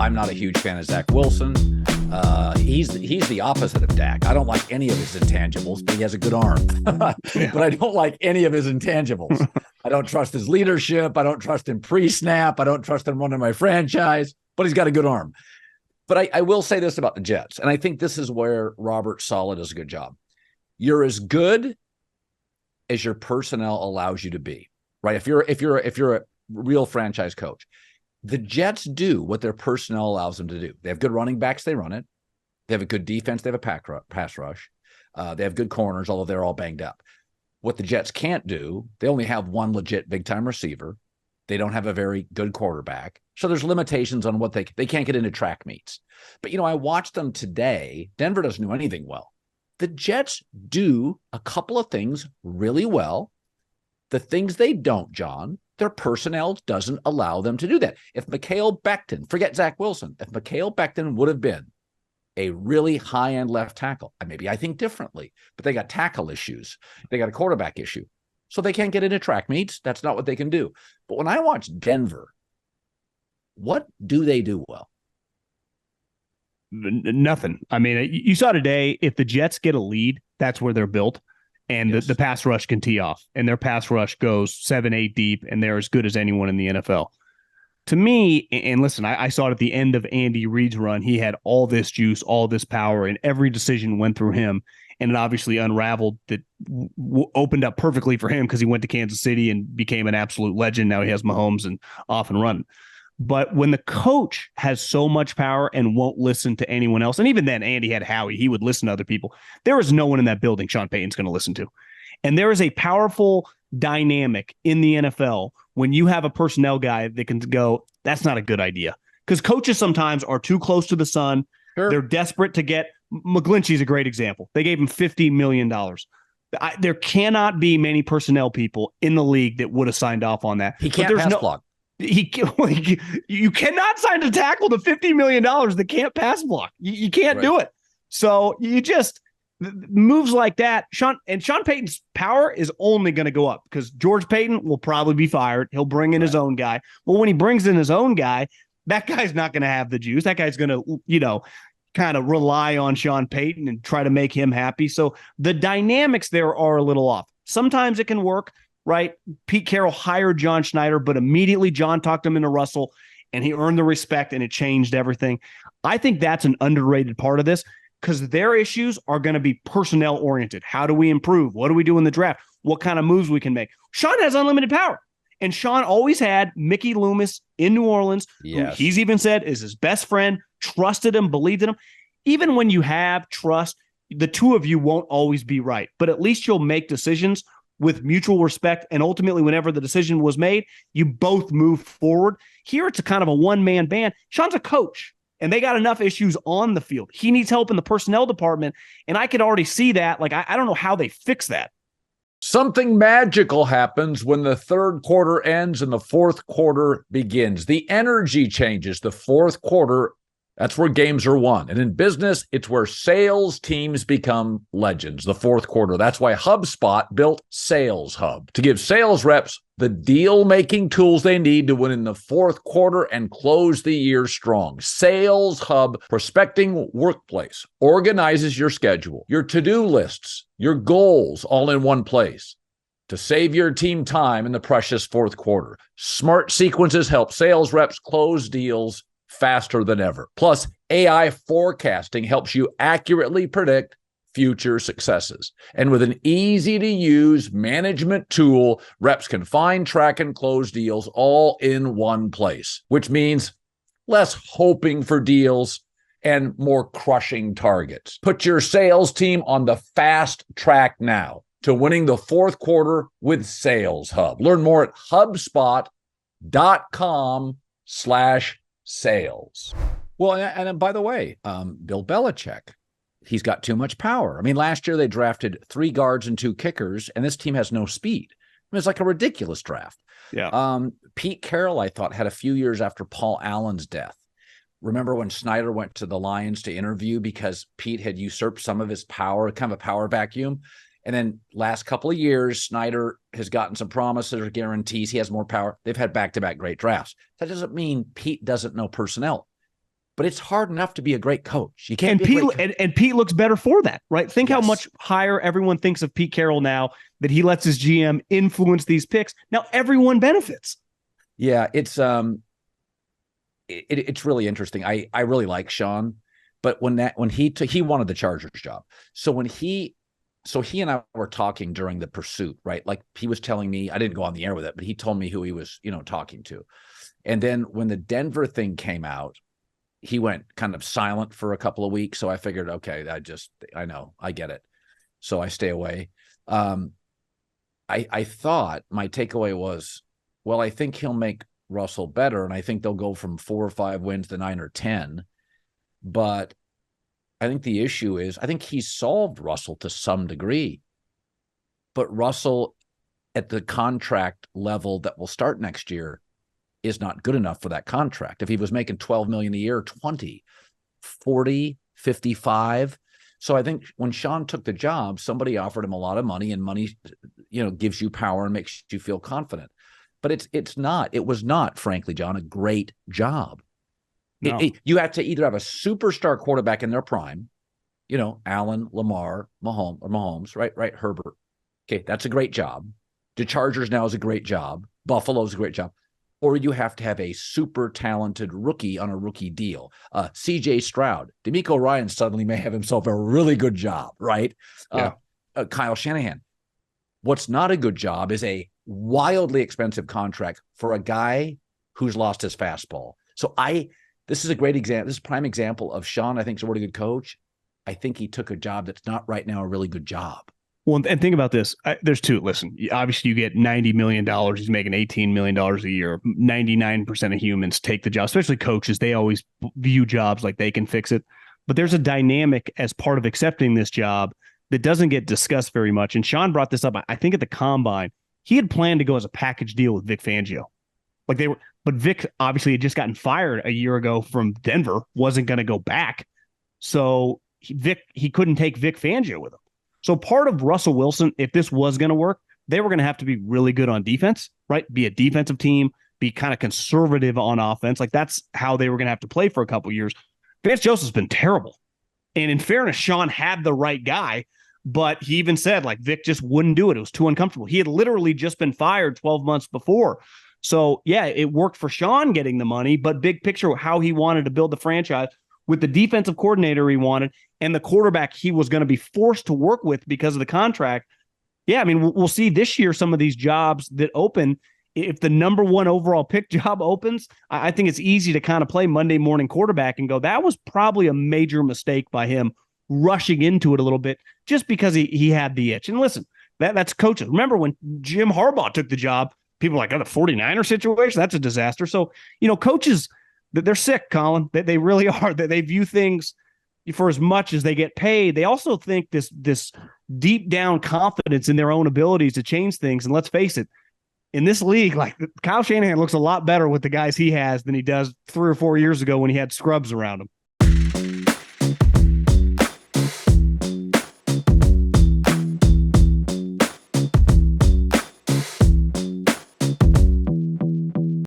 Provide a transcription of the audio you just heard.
I'm not a huge fan of Zach Wilson. He's the opposite of Dak. I don't like any of his intangibles, but he has a good arm. But I don't like any of his intangibles. I don't trust his leadership. I don't trust him pre-snap. I don't trust him running my franchise, but he's got a good arm. But I will say this about the Jets, and I think this is where Robert Saleh does a good job. You're as good as your personnel allows you to be, right? If you're a real franchise coach, the Jets do what their personnel allows them to do. They have good running backs. They run it. They have a good defense. They have a pass rush. They have good corners, although they're all banged up. What the Jets can't do, they only have one legit big-time receiver. They don't have a very good quarterback. So there's limitations on what they can't get into track meets. But, I watched them today. Denver doesn't do anything well. The Jets do a couple of things really well. The things they don't, John, their personnel doesn't allow them to do that. If Mikael Becton, forget Zach Wilson, if Mikael Becton would have been a really high-end left tackle, maybe I think differently, but they got tackle issues. They got a quarterback issue. So they can't get into track meets. That's not what they can do. But when I watch Denver, what do they do well? Nothing. You saw today, if the Jets get a lead, that's where they're built. And yes, the pass rush can tee off. And their pass rush goes 7-8 deep, and they're as good as anyone in the NFL. To me, and listen, I saw it at the end of Andy Reid's run. He had all this juice, all this power, and every decision went through him. And it obviously unraveled that opened up perfectly for him because he went to Kansas City and became an absolute legend. Now he has Mahomes and off and running. But when the coach has so much power and won't listen to anyone else, and even then Andy had Howie, he would listen to other people. There is no one in that building Sean Payton's going to listen to. And there is a powerful dynamic in the NFL when you have a personnel guy that can go, that's not a good idea. Because coaches sometimes are too close to the sun. Sure. They're desperate to get McGlinchey's a great example. They gave him $50 million. There cannot be many personnel people in the league that would have signed off on that. He can't pass block. You cannot sign a tackle to $50 million that can't pass block. You can't do it. So you just moves like that. Sean Payton's power is only going to go up because George Payton will probably be fired. He'll bring in his own guy. Well, when he brings in his own guy, that guy's not going to have the juice. That guy's going to, kind of rely on Sean Payton and try to make him happy. So the dynamics there are a little off. Sometimes it can work. Right. Pete Carroll hired John Schneider, but immediately John talked him into Russell and he earned the respect and it changed everything. I think that's an underrated part of this because their issues are going to be personnel oriented. How do we improve? What do we do in the draft? What kind of moves we can make? Sean has unlimited power. And Sean always had Mickey Loomis in New Orleans, who he's even said is his best friend, trusted him, believed in him. Even when you have trust, the two of you won't always be right, but at least you'll make decisions with mutual respect. And ultimately, whenever the decision was made, you both move forward. Here, it's a kind of a one-man band. Sean's a coach, and they got enough issues on the field. He needs help in the personnel department, and I could already see that. I don't know how they fix that. Something magical happens when the third quarter ends and the fourth quarter begins. The energy changes. The fourth quarter, that's where games are won. And in business, it's where sales teams become legends, the fourth quarter. That's why HubSpot built Sales Hub to give sales reps the deal-making tools they need to win in the fourth quarter and close the year strong. Sales Hub Prospecting Workplace organizes your schedule, your to-do lists, your goals all in one place to save your team time in the precious fourth quarter. Smart sequences help sales reps close deals faster than ever. Plus, AI forecasting helps you accurately predict future successes. And with an easy-to-use management tool, reps can find, track, and close deals all in one place, which means less hoping for deals and more crushing targets. Put your sales team on the fast track now to winning the fourth quarter with Sales Hub. Learn more at HubSpot.com/sales. Well, and by the way, Bill Belichick, he's got too much power. Last year they drafted 3 guards and 2 kickers, and this team has no speed. It's like a ridiculous draft. Yeah. Pete Carroll, I thought, had a few years after Paul Allen's death. Remember when Snyder went to the Lions to interview because Pete had usurped some of his power, kind of a power vacuum? And then last couple of years, Snyder has gotten some promises or guarantees. He has more power. They've had back-to-back great drafts. That doesn't mean Pete doesn't know personnel. but it's hard enough to be a great coach. You can't and be a Pete great coach. And Pete looks better for that, right? Think how Yes. much higher everyone thinks of Pete Carroll now that he lets his GM influence these picks. Now everyone benefits. Yeah, it's really interesting. I really like Sean, but when he wanted the Chargers job. So he and I were talking during the pursuit, right? Like he was telling me, I didn't go on the air with it, but he told me who he was, talking to. And then when the Denver thing came out, he went kind of silent for a couple of weeks. So I figured, okay, I know, I get it. So I stay away. I thought my takeaway was, well, I think he'll make Russell better, and I think they'll go from 4 or 5 wins to 9 or 10. But I think the issue is, I think he's solved Russell to some degree. But Russell at the contract level that will start next year is not good enough for that contract. If he was making $12 million a year, 20, 40, 55. So I think when Sean took the job, somebody offered him a lot of money, and money, gives you power and makes you feel confident. But it was not, frankly, John, a great job. No. You have to either have a superstar quarterback in their prime, Allen, Lamar, Mahomes, right? Herbert. Okay, that's a great job. The Chargers now is a great job. Buffalo's a great job. Or you have to have a super talented rookie on a rookie deal. C.J. Stroud. DeMeco Ryans suddenly may have himself a really good job, right? Yeah. Kyle Shanahan. What's not a good job is a wildly expensive contract for a guy who's lost his fastball. So this is a great example. This is a prime example of Sean, I think, is a really good coach. I think he took a job that's not right now a really good job. Well, and think about this. There's two. Listen, obviously you get $90 million. He's making $18 million a year. 99% of humans take the job, especially coaches. They always view jobs like they can fix it. But there's a dynamic as part of accepting this job that doesn't get discussed very much. And Sean brought this up, I think, at the Combine. He had planned to go as a package deal with Vic Fangio. But Vic obviously had just gotten fired a year ago from Denver, wasn't going to go back. So he couldn't take Vic Fangio with him. So part of Russell Wilson, if this was going to work, they were going to have to be really good on defense, right? Be a defensive team, be kind of conservative on offense. Like that's how they were going to have to play for a couple of years. Vance Joseph's been terrible. And in fairness, Sean had the right guy, but he even said like Vic just wouldn't do it. It was too uncomfortable. He had literally just been fired 12 months before. So yeah, it worked for Sean getting the money, but big picture, how he wanted to build the franchise with the defensive coordinator he wanted and the quarterback he was going to be forced to work with because of the contract. Yeah, I mean, we'll see this year some of these jobs that open. If the number 1 overall pick job opens, I think it's easy to kind of play Monday morning quarterback and go, that was probably a major mistake by him rushing into it a little bit just because he had the itch. And listen, that's coaches. Remember when Jim Harbaugh took the job, people were like, oh, the 49er situation, that's a disaster. So, coaches, they're sick, Colin. They really are. They view things for as much as they get paid. They also think this deep down confidence in their own abilities to change things. And let's face it, in this league, like Kyle Shanahan looks a lot better with the guys he has than he does 3 or 4 years ago when he had scrubs around him.